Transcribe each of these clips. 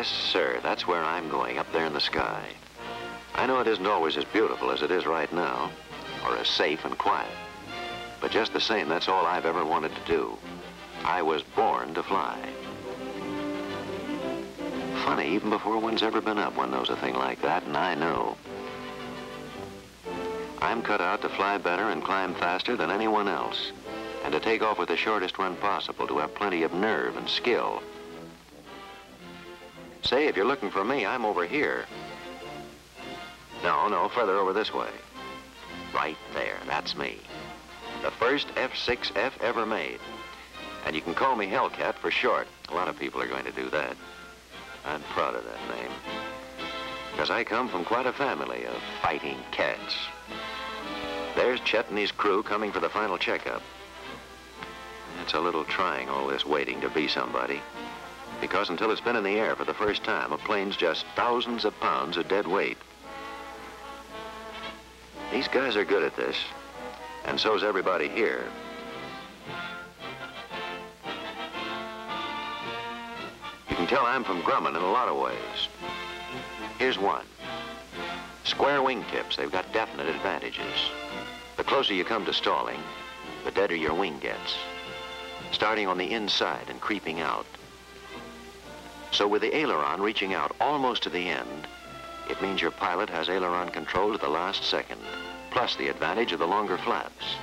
Yes, sir, that's where I'm going, up there in the sky. I know it isn't always as beautiful as it is right now, or as safe and quiet. But just the same, that's all I've ever wanted to do. I was born to fly. Funny, even before one's ever been up, one knows a thing like that, and I know. I'm cut out to fly better and climb faster than anyone else, and to take off with the shortest run possible, to have plenty of nerve and skill. Say, if you're looking for me, I'm over here. No, further over this way. Right there, that's me. The first F-6F ever made. And you can call me Hellcat for short. A lot of people are going to do that. I'm proud of that name, because I come from quite a family of fighting cats. There's Chet and his crew coming for the final checkup. It's a little trying, all this waiting to be somebody, because until it's been in the air for the first time, a plane's just thousands of pounds of dead weight. These guys are good at this, and so's everybody here. You can tell I'm from Grumman in a lot of ways. Here's one. Square wingtips, they've got definite advantages. The closer you come to stalling, the deader your wing gets, starting on the inside and creeping out. So with the aileron reaching out almost to the end, it means your pilot has aileron control to the last second, plus the advantage of the longer flaps.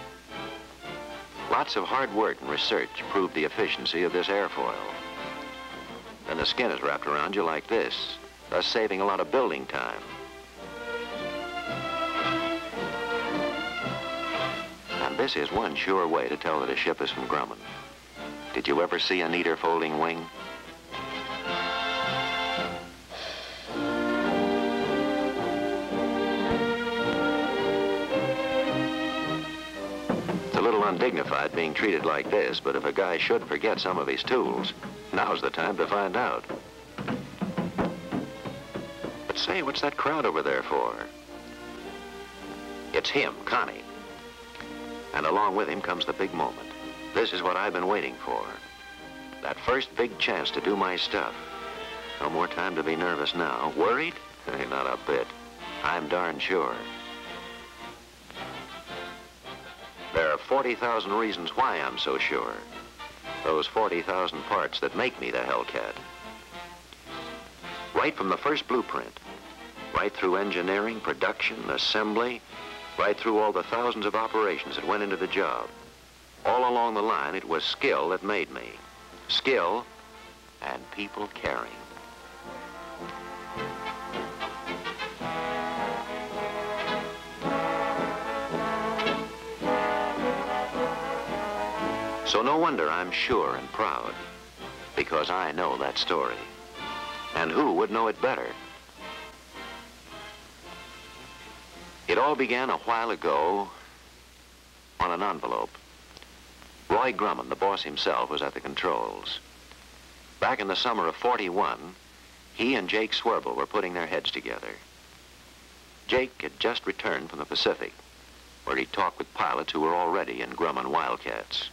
Lots of hard work and research proved the efficiency of this airfoil. Then the skin is wrapped around you like this, thus saving a lot of building time. And this is one sure way to tell that a ship is from Grumman. Did you ever see a neater folding wing? It's a little undignified being treated like this, but if a guy should forget some of his tools, now's the time to find out. But say, what's that crowd over there for? It's him, Connie. And along with him comes the big moment. This is what I've been waiting for. That first big chance to do my stuff. No more time to be nervous now. Worried? Not a bit. I'm darn sure. There are 40,000 reasons why I'm so sure. Those 40,000 parts that make me the Hellcat. Right from the first blueprint, right through engineering, production, assembly, right through all the thousands of operations that went into the job. All along the line, it was skill that made me. Skill and people caring. So no wonder I'm sure and proud, because I know that story. And who would know it better? It all began a while ago on an envelope. Roy Grumman, the boss himself, was at the controls. Back in the summer of '41, he and Jake Swerble were putting their heads together. Jake had just returned from the Pacific, where he talked with pilots who were already in Grumman Wildcats.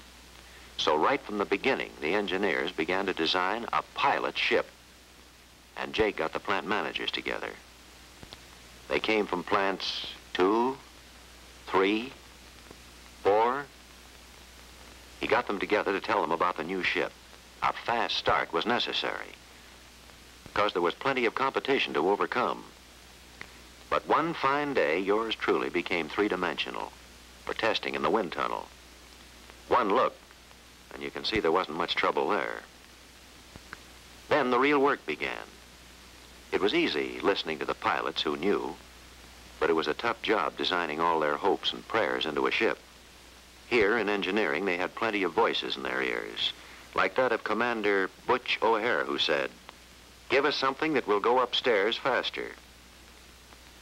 So right from the beginning, the engineers began to design a pilot ship. And Jake got the plant managers together. They came from plants 2, 3, 4. He got them together to tell them about the new ship. A fast start was necessary, because there was plenty of competition to overcome. But one fine day, yours truly became three-dimensional for testing in the wind tunnel. One look, and you can see there wasn't much trouble there. Then the real work began. It was easy listening to the pilots who knew, but it was a tough job designing all their hopes and prayers into a ship. Here in engineering, they had plenty of voices in their ears, like that of Commander Butch O'Hare, who said, "Give us something that will go upstairs faster."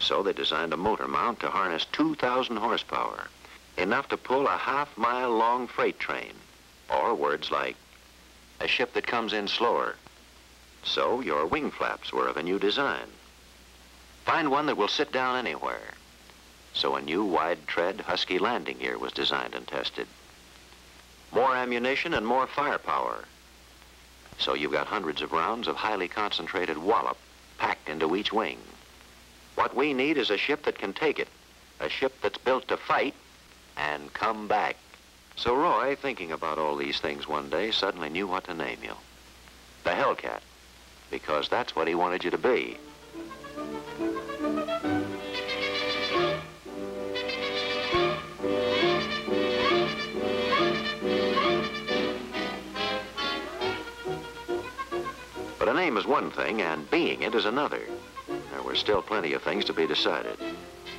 So they designed a motor mount to harness 2,000 horsepower, enough to pull a half-mile-long freight train, or words like, a ship that comes in slower. So your wing flaps were of a new design. Find one that will sit down anywhere. So a new wide-tread Husky landing gear was designed and tested. More ammunition and more firepower. So you've got hundreds of rounds of highly concentrated wallop packed into each wing. What we need is a ship that can take it, a ship that's built to fight and come back. So Roy, thinking about all these things one day, suddenly knew what to name you. The Hellcat, because that's what he wanted you to be. But a name is one thing, and being it is another. There were still plenty of things to be decided.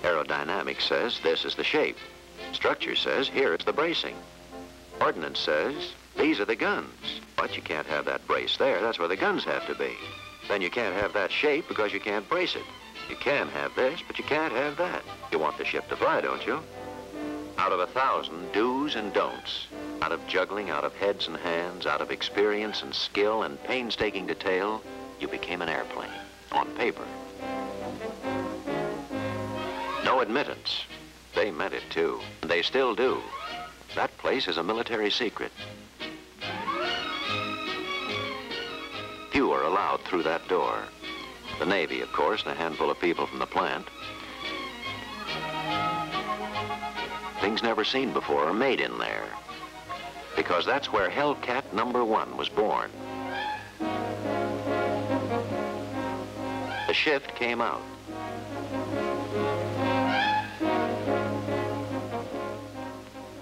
Aerodynamics says this is the shape. Structure says here is the bracing. Ordnance says these are the guns. But you can't have that brace there. That's where the guns have to be. Then you can't have that shape because you can't brace it. You can have this, but you can't have that. You want the ship to fly, don't you? Out of 1,000 do's and don'ts, out of juggling, out of heads and hands, out of experience and skill and painstaking detail, you became an airplane, on paper. No admittance. They meant it, too. And they still do. That place is a military secret. Few are allowed through that door. The Navy, of course, and a handful of people from the plant. Things never seen before are made in there. Because that's where Hellcat #1 was born. The shift came out.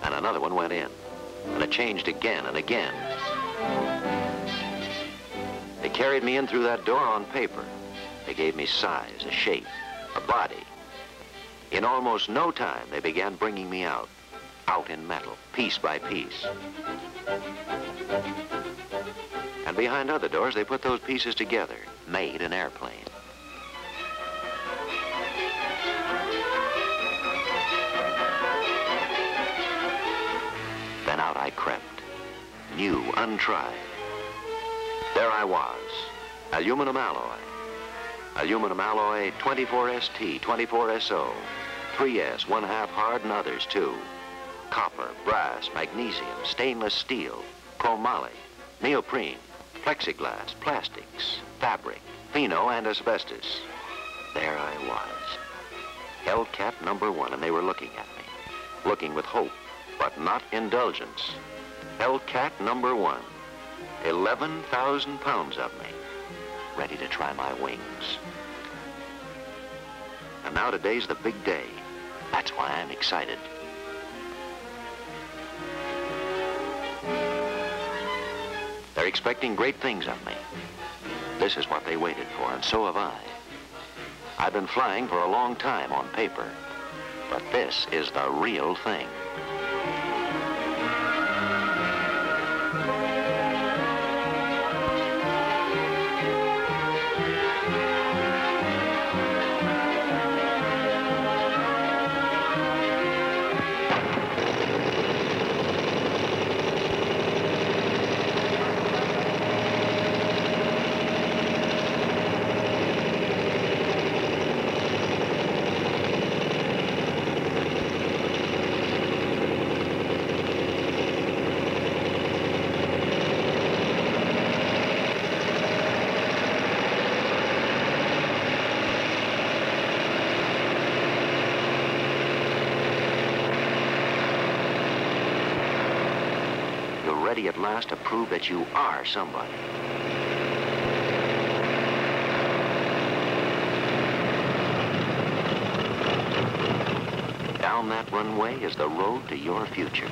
And another one went in. And it changed again and again. They carried me in through that door on paper. They gave me size, a shape, a body. In almost no time, they began bringing me out in metal, piece by piece. And behind other doors, they put those pieces together, made an airplane. Then out I crept, new, untried. There I was, aluminum alloy. Aluminum alloy 24ST, 24SO, 3S, 1/2 hard, and others too. Copper, brass, magnesium, stainless steel, chromoly, neoprene, plexiglass, plastics, fabric, pheno, and asbestos. There I was, Hellcat #1, and they were looking at me, looking with hope, but not indulgence. Hellcat #1, 11,000 pounds of me, ready to try my wings. And now today's the big day. That's why I'm excited. They're expecting great things of me. This is what they waited for, and so have I. I've been flying for a long time on paper, but this is the real thing. Ready at last to prove that you are somebody. Down that runway is the road to your future.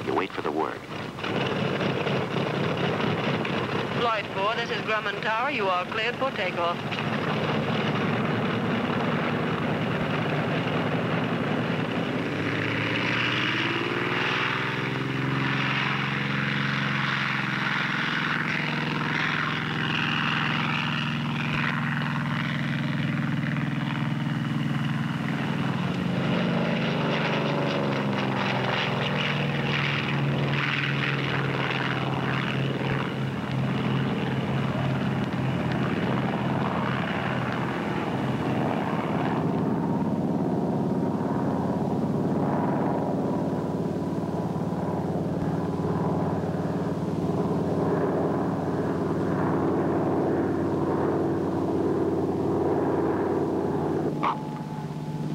You wait for the word. Flight 4, this is Grumman Tower. You are cleared for takeoff.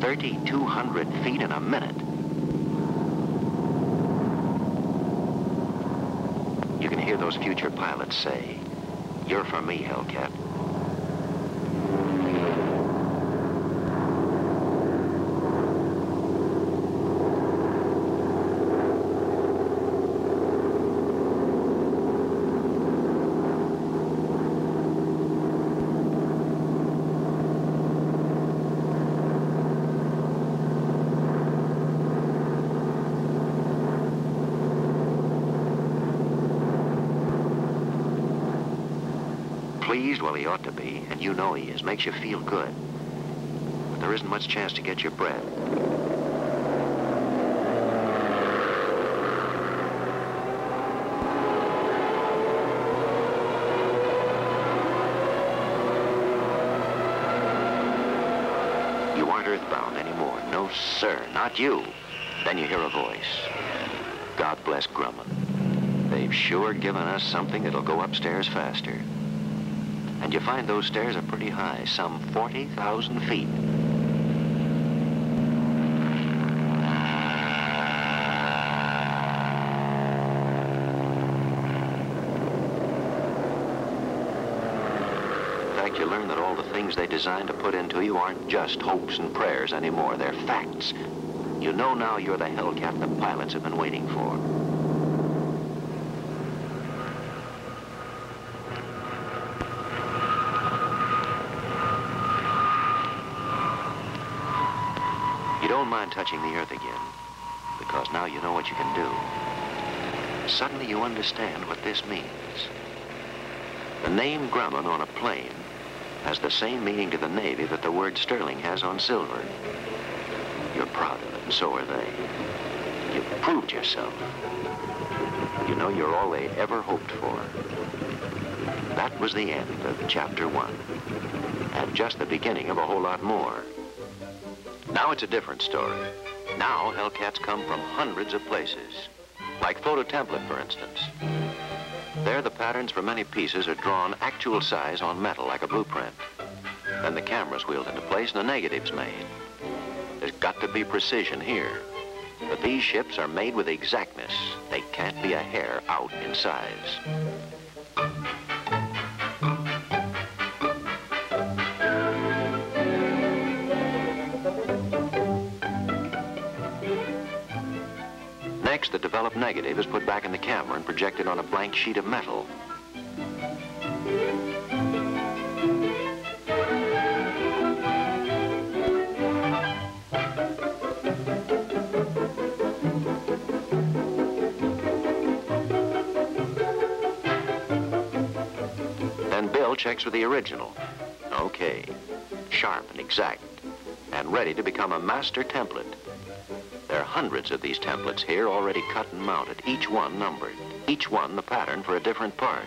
3,200 feet in a minute. You can hear those future pilots say, "You're for me, Hellcat." Pleased? Well, he ought to be, and you know he is. Makes you feel good. But there isn't much chance to get your breath. You aren't earthbound anymore. No, sir, not you. Then you hear a voice. God bless Grumman. They've sure given us something that'll go upstairs faster. And you find those stairs are pretty high, some 40,000 feet. In fact, you learn that all the things they designed to put into you aren't just hopes and prayers anymore. They're facts. You know now you're the Hellcat the pilots have been waiting for. You don't mind touching the earth again, because now you know what you can do. Suddenly you understand what this means. The name Grumman on a plane has the same meaning to the Navy that the word sterling has on silver. You're proud of it, and so are they. You've proved yourself. You know you're all they ever hoped for. That was the end of Chapter 1, and just the beginning of a whole lot more. Now it's a different story. Now Hellcats come from hundreds of places, like photo template, for instance. There the patterns for many pieces are drawn actual size on metal, like a blueprint. Then the camera's wheeled into place and the negative's made. There's got to be precision here. But these ships are made with exactness. They can't be a hair out in size. Next, the developed negative is put back in the camera and projected on a blank sheet of metal. Then Bill checks with the original. Okay, sharp and exact, and ready to become a master template. There are hundreds of these templates here already cut and mounted, each one numbered, each one the pattern for a different part.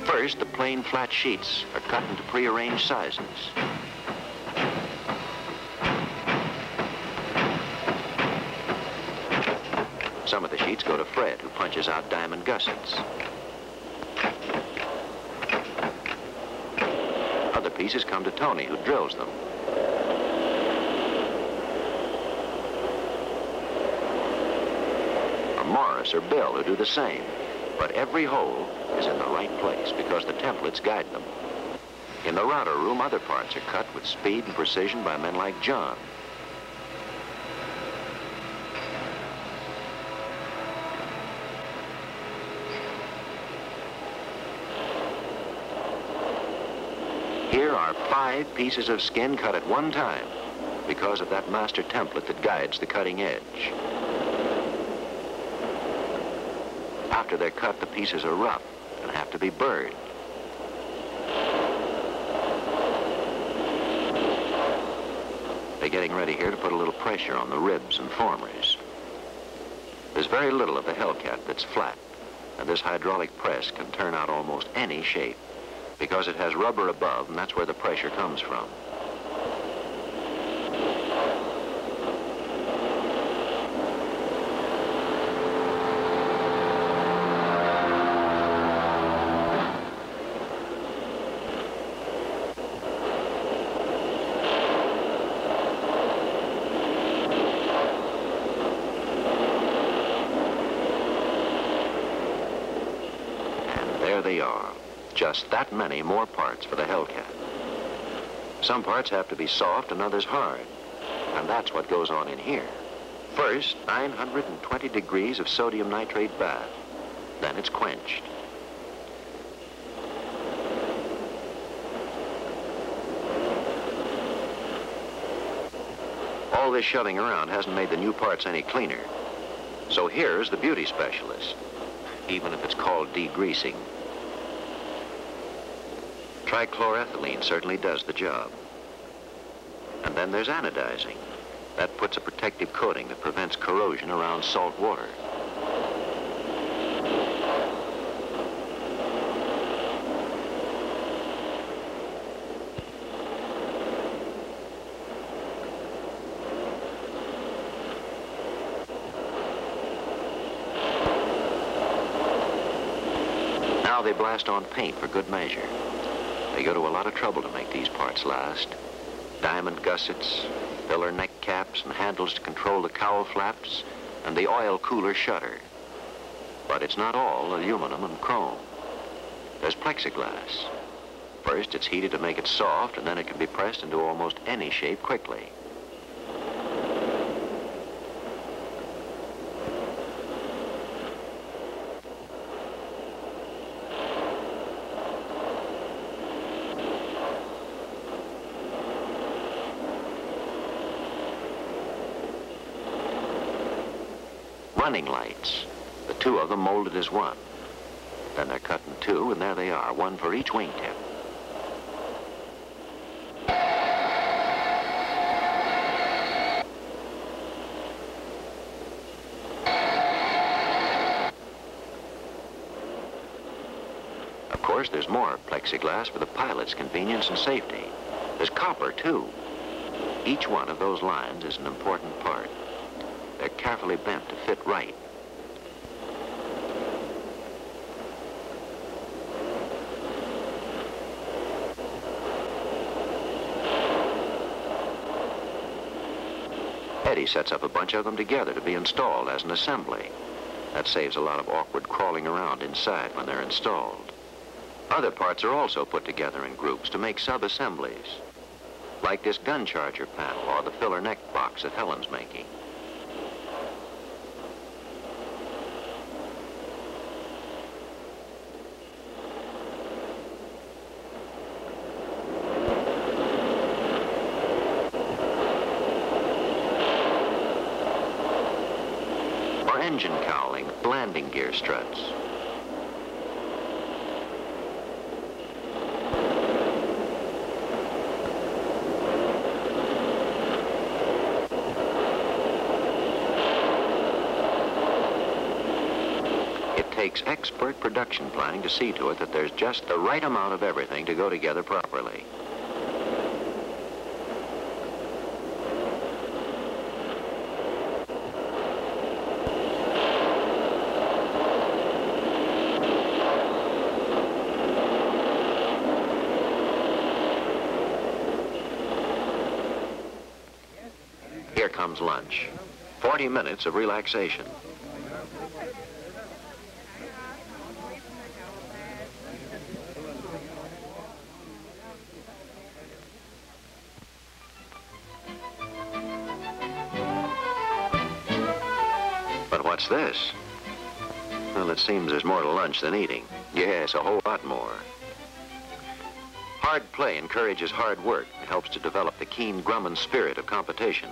First, the plain flat sheets are cut into prearranged sizes. Some of the sheets go to Fred, who punches out diamond gussets. Other pieces come to Tony, who drills them. Or Morris or Bill, who do the same. But every hole is in the right place because the templates guide them. In the router room, other parts are cut with speed and precision by men like John. Here are 5 pieces of skin cut at one time because of that master template that guides the cutting edge. After they're cut, the pieces are rough and have to be burred. They're getting ready here to put a little pressure on the ribs and formers. There's very little of the Hellcat that's flat, and this hydraulic press can turn out almost any shape, because it has rubber above, and that's where the pressure comes from. they are. Just that many more parts for the Hellcat. Some parts have to be soft and others hard. And that's what goes on in here. First, 920 degrees of sodium nitrate bath. Then it's quenched. All this shoving around hasn't made the new parts any cleaner. So here's the beauty specialist, even if it's called degreasing. Trichloroethylene certainly does the job. And then there's anodizing. That puts a protective coating that prevents corrosion around salt water. Now they blast on paint for good measure. They go to a lot of trouble to make these parts last. Diamond gussets, filler neck caps, and handles to control the cowl flaps, and the oil cooler shutter. But it's not all aluminum and chrome. There's plexiglass. First, it's heated to make it soft, and then it can be pressed into almost any shape quickly. Running lights, the two of them molded as one. Then they're cut in two, and there they are, one for each wingtip. Of course, there's more plexiglass for the pilot's convenience and safety. There's copper, too. Each one of those lines is an important part. They're carefully bent to fit right. Eddie sets up a bunch of them together to be installed as an assembly. That saves a lot of awkward crawling around inside when they're installed. Other parts are also put together in groups to make sub-assemblies, like this gun charger panel or the filler neck box that Helen's making. Engine cowling, landing gear struts. It takes expert production planning to see to it that there's just the right amount of everything to go together properly. Here comes lunch. 40 minutes of relaxation. But what's this? Well, it seems there's more to lunch than eating. Yes, a whole lot more. Hard play encourages hard work and helps to develop the keen Grumman spirit of competition.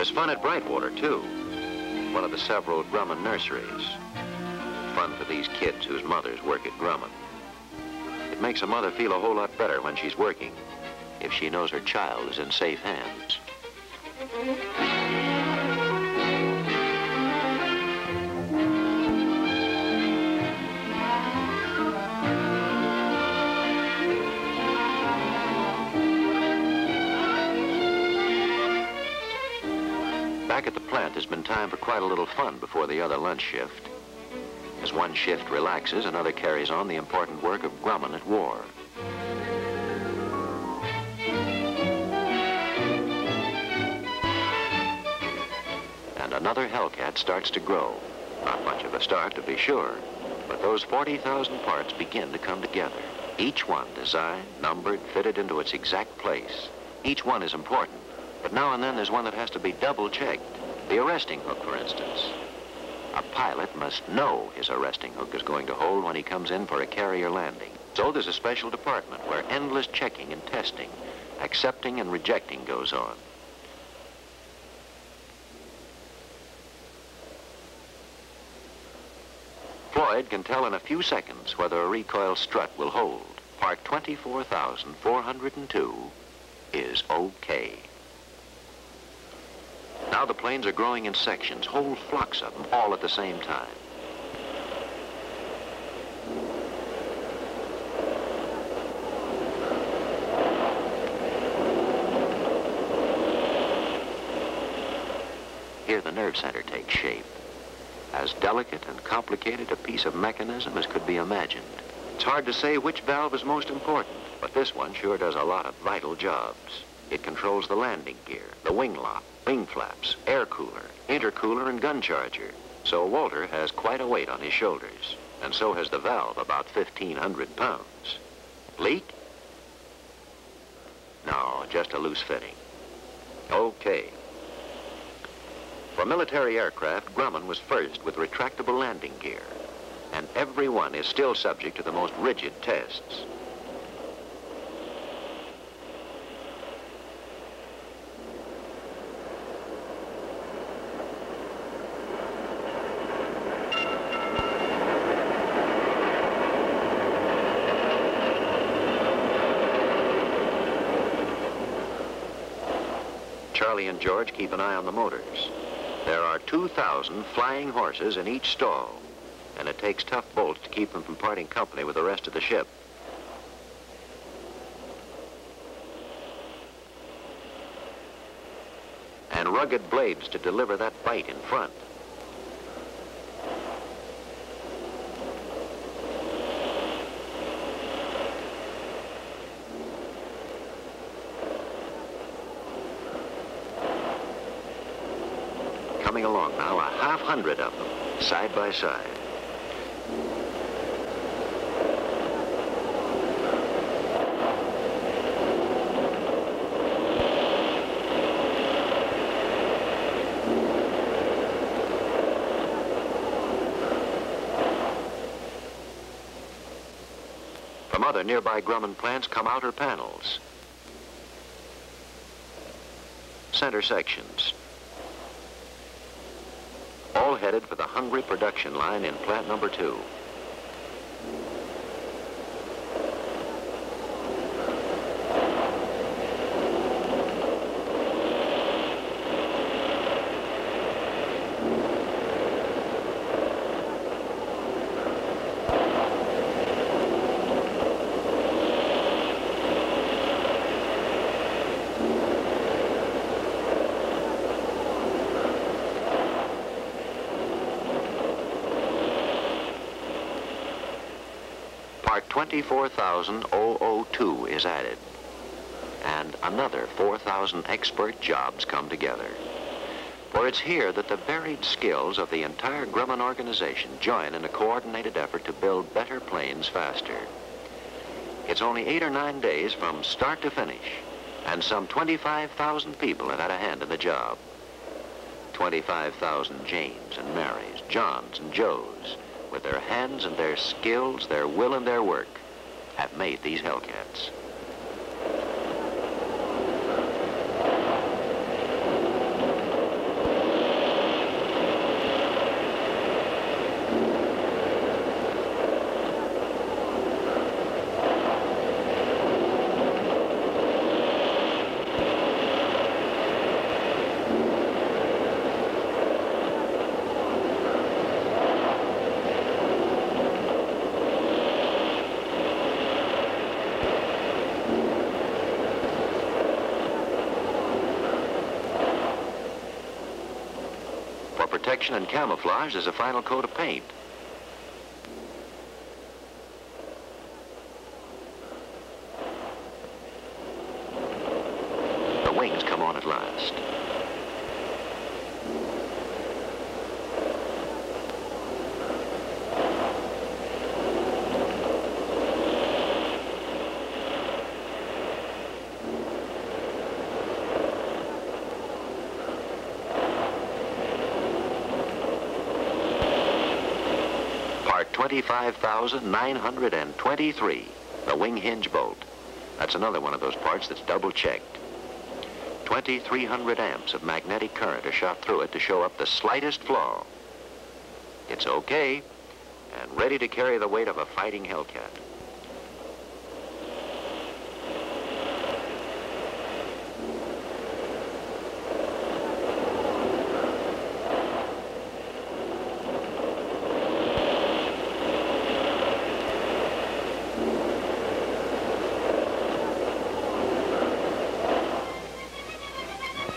There's fun at Brightwater, too, one of the several Grumman nurseries. Fun for these kids whose mothers work at Grumman. It makes a mother feel a whole lot better when she's working, if she knows her child is in safe hands. Back at the plant, there's been time for quite a little fun before the other lunch shift. As one shift relaxes, another carries on the important work of Grumman at war. And another Hellcat starts to grow. Not much of a start, to be sure, but those 40,000 parts begin to come together. Each one designed, numbered, fitted into its exact place. Each one is important, but now and then there's one that has to be double-checked. The arresting hook, for instance. A pilot must know his arresting hook is going to hold when he comes in for a carrier landing. So there's a special department where endless checking and testing, accepting and rejecting goes on. Floyd can tell in a few seconds whether a recoil strut will hold. Part 24,402 is okay. Now the planes are growing in sections, whole flocks of them, all at the same time. Here the nerve center takes shape. As delicate and complicated a piece of mechanism as could be imagined. It's hard to say which valve is most important, but this one sure does a lot of vital jobs. It controls the landing gear, the wing lock, wing flaps, air cooler, intercooler, and gun charger. So Walter has quite a weight on his shoulders, and so has the valve, about 1,500 pounds. Leak? No, just a loose fitting. Okay. For military aircraft, Grumman was first with retractable landing gear, and every one is still subject to the most rigid tests. Charlie and George keep an eye on the motors. There are 2,000 flying horses in each stall, and it takes tough bolts to keep them from parting company with the rest of the ship. And rugged blades to deliver that bite in front. Coming along now, 100 of them, side by side. From other nearby Grumman plants come outer panels, center sections, all headed for the hungry production line in plant number 2. Part 24,002 is added, and another 4,000 expert jobs come together. For it's here that the varied skills of the entire Grumman organization join in a coordinated effort to build better planes faster. It's only 8 or 9 days from start to finish, and some 25,000 people have had a hand in the job. 25,000 Janes and Marys, Johns and Joes, with their hands and their skills, their will and their work, have made these Hellcats. protection and camouflage as a final coat of paint. The wings come on at last. Part 25,923, the wing hinge bolt. That's another one of those parts that's double checked. 2,300 amps of magnetic current are shot through it to show up the slightest flaw. It's okay, and ready to carry the weight of a fighting Hellcat.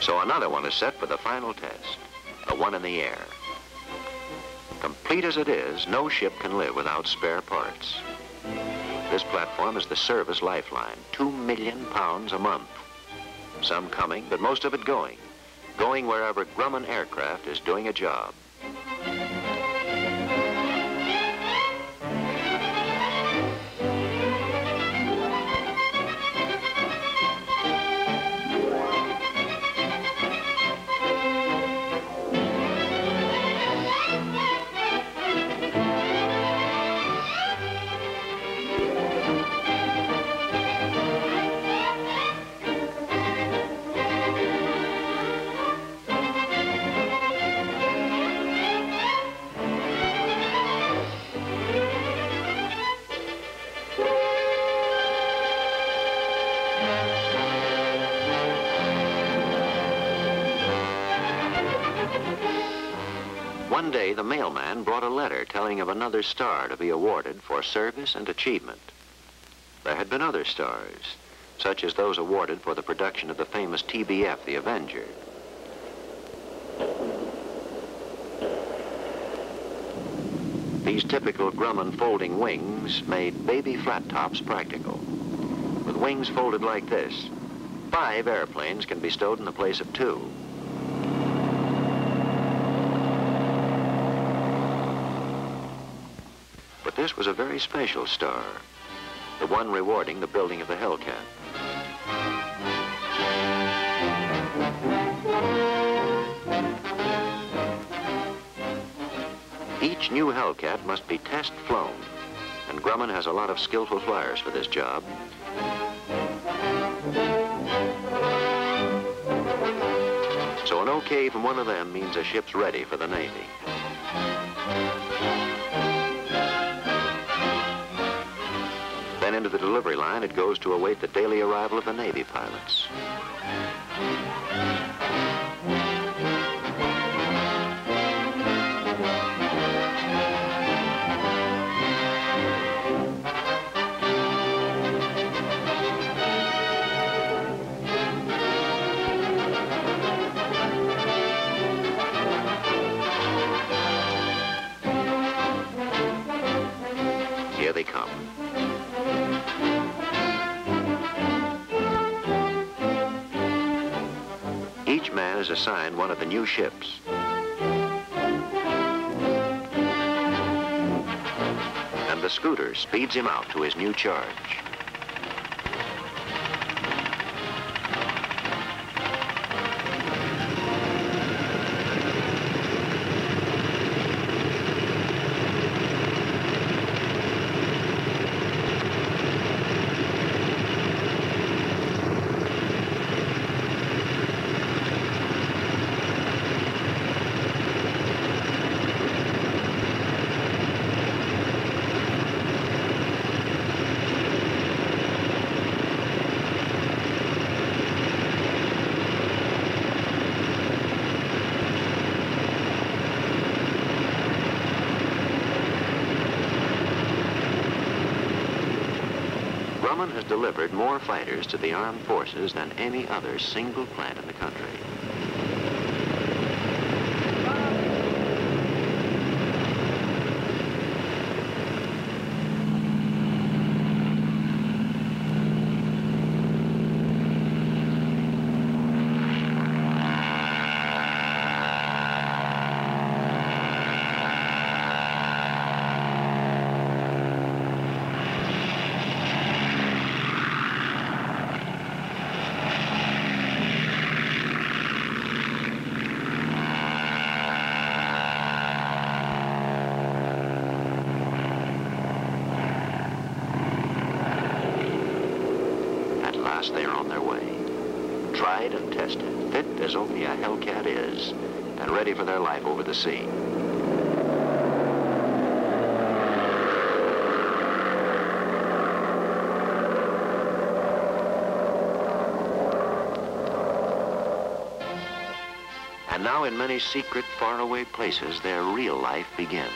So another one is set for the final test, the one in the air. Complete as it is, no ship can live without spare parts. This platform is the service lifeline, 2 million pounds a month. Some coming, but most of it going wherever Grumman aircraft is doing a job. One day, the mailman brought a letter telling of another star to be awarded for service and achievement. There had been other stars, such as those awarded for the production of the famous TBF, the Avenger. These typical Grumman folding wings made baby flat tops practical. With wings folded like this, 5 airplanes can be stowed in the place of 2. But this was a very special star, the one rewarding the building of the Hellcat. Each new Hellcat must be test flown, and Grumman has a lot of skillful flyers for this job. So an okay from one of them means a ship's ready for the Navy. Then into the delivery line it goes to await the daily arrival of the Navy pilots. Here they come. Each man is assigned one of the new ships. And the scooter speeds him out to his new charge. Grumman has delivered more fighters to the armed forces than any other single plant in the country. last they are on their way. Tried and tested, fit as only a Hellcat is, and ready for their life over the sea. And now in many secret, faraway places, their real life begins.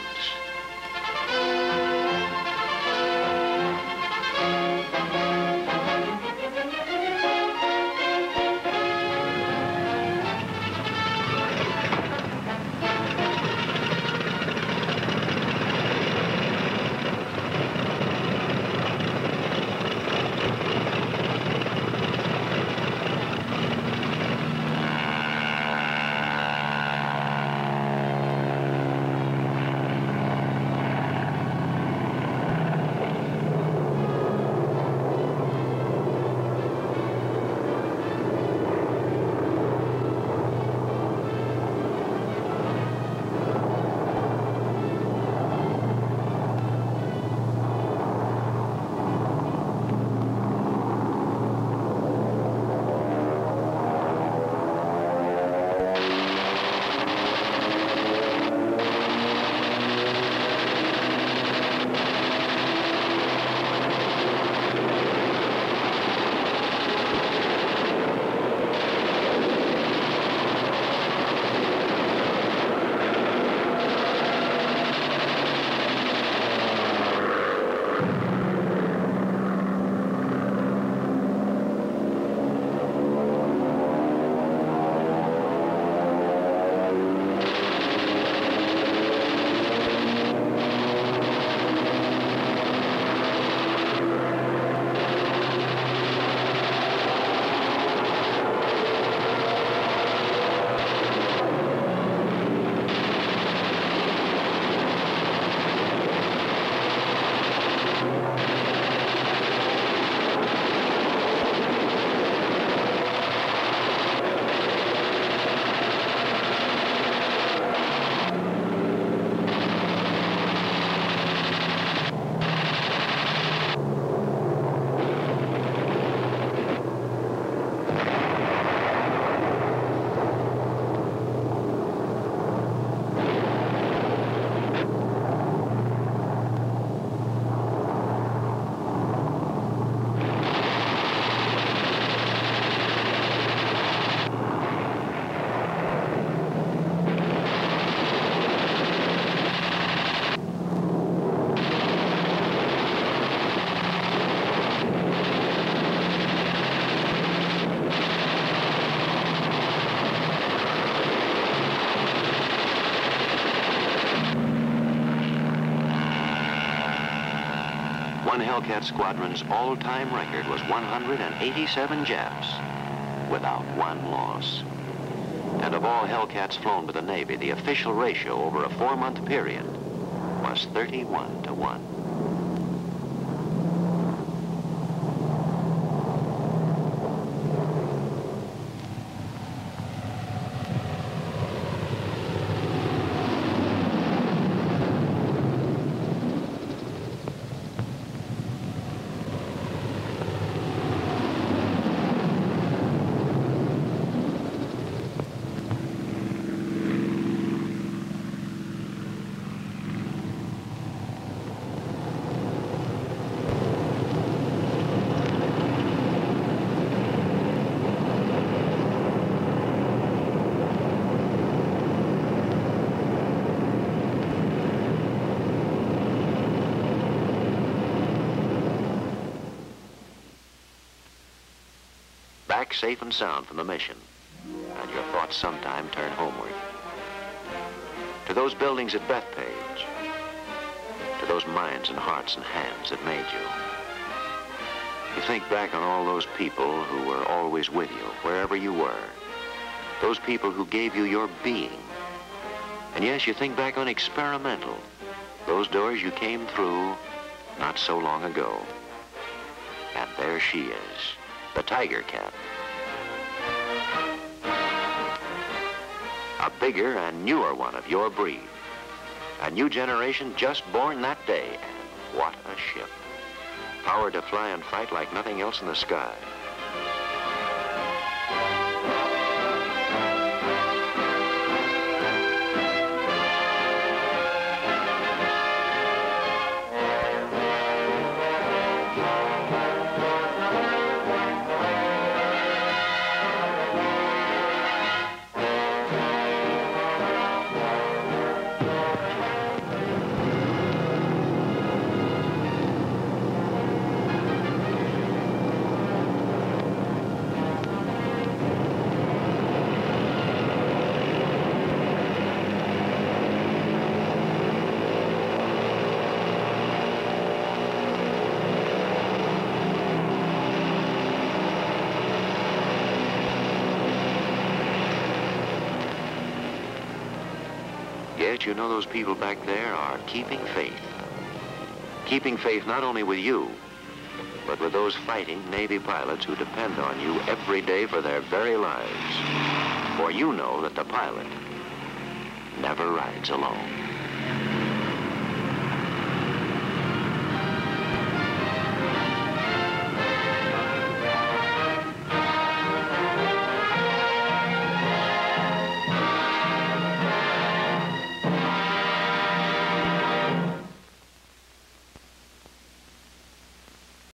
One Hellcat squadron's all-time record was 187 Japs, without one loss. And of all Hellcats flown by the Navy, the official ratio over a 4-month period was 31-1. Back safe and sound from the mission, and your thoughts sometime turn homeward. To those buildings at Bethpage, to those minds and hearts and hands that made you. You think back on all those people who were always with you, wherever you were. Those people who gave you your being. And yes, you think back on Experimental, those doors you came through not so long ago. And there she is, the Tiger Cat. A bigger and newer one of your breed. A new generation just born that day, and what a ship. Power to fly and fight like nothing else in the sky. yet, you know those people back there are keeping faith. Keeping faith not only with you, but with those fighting Navy pilots who depend on you every day for their very lives. For you know that the pilot never rides alone.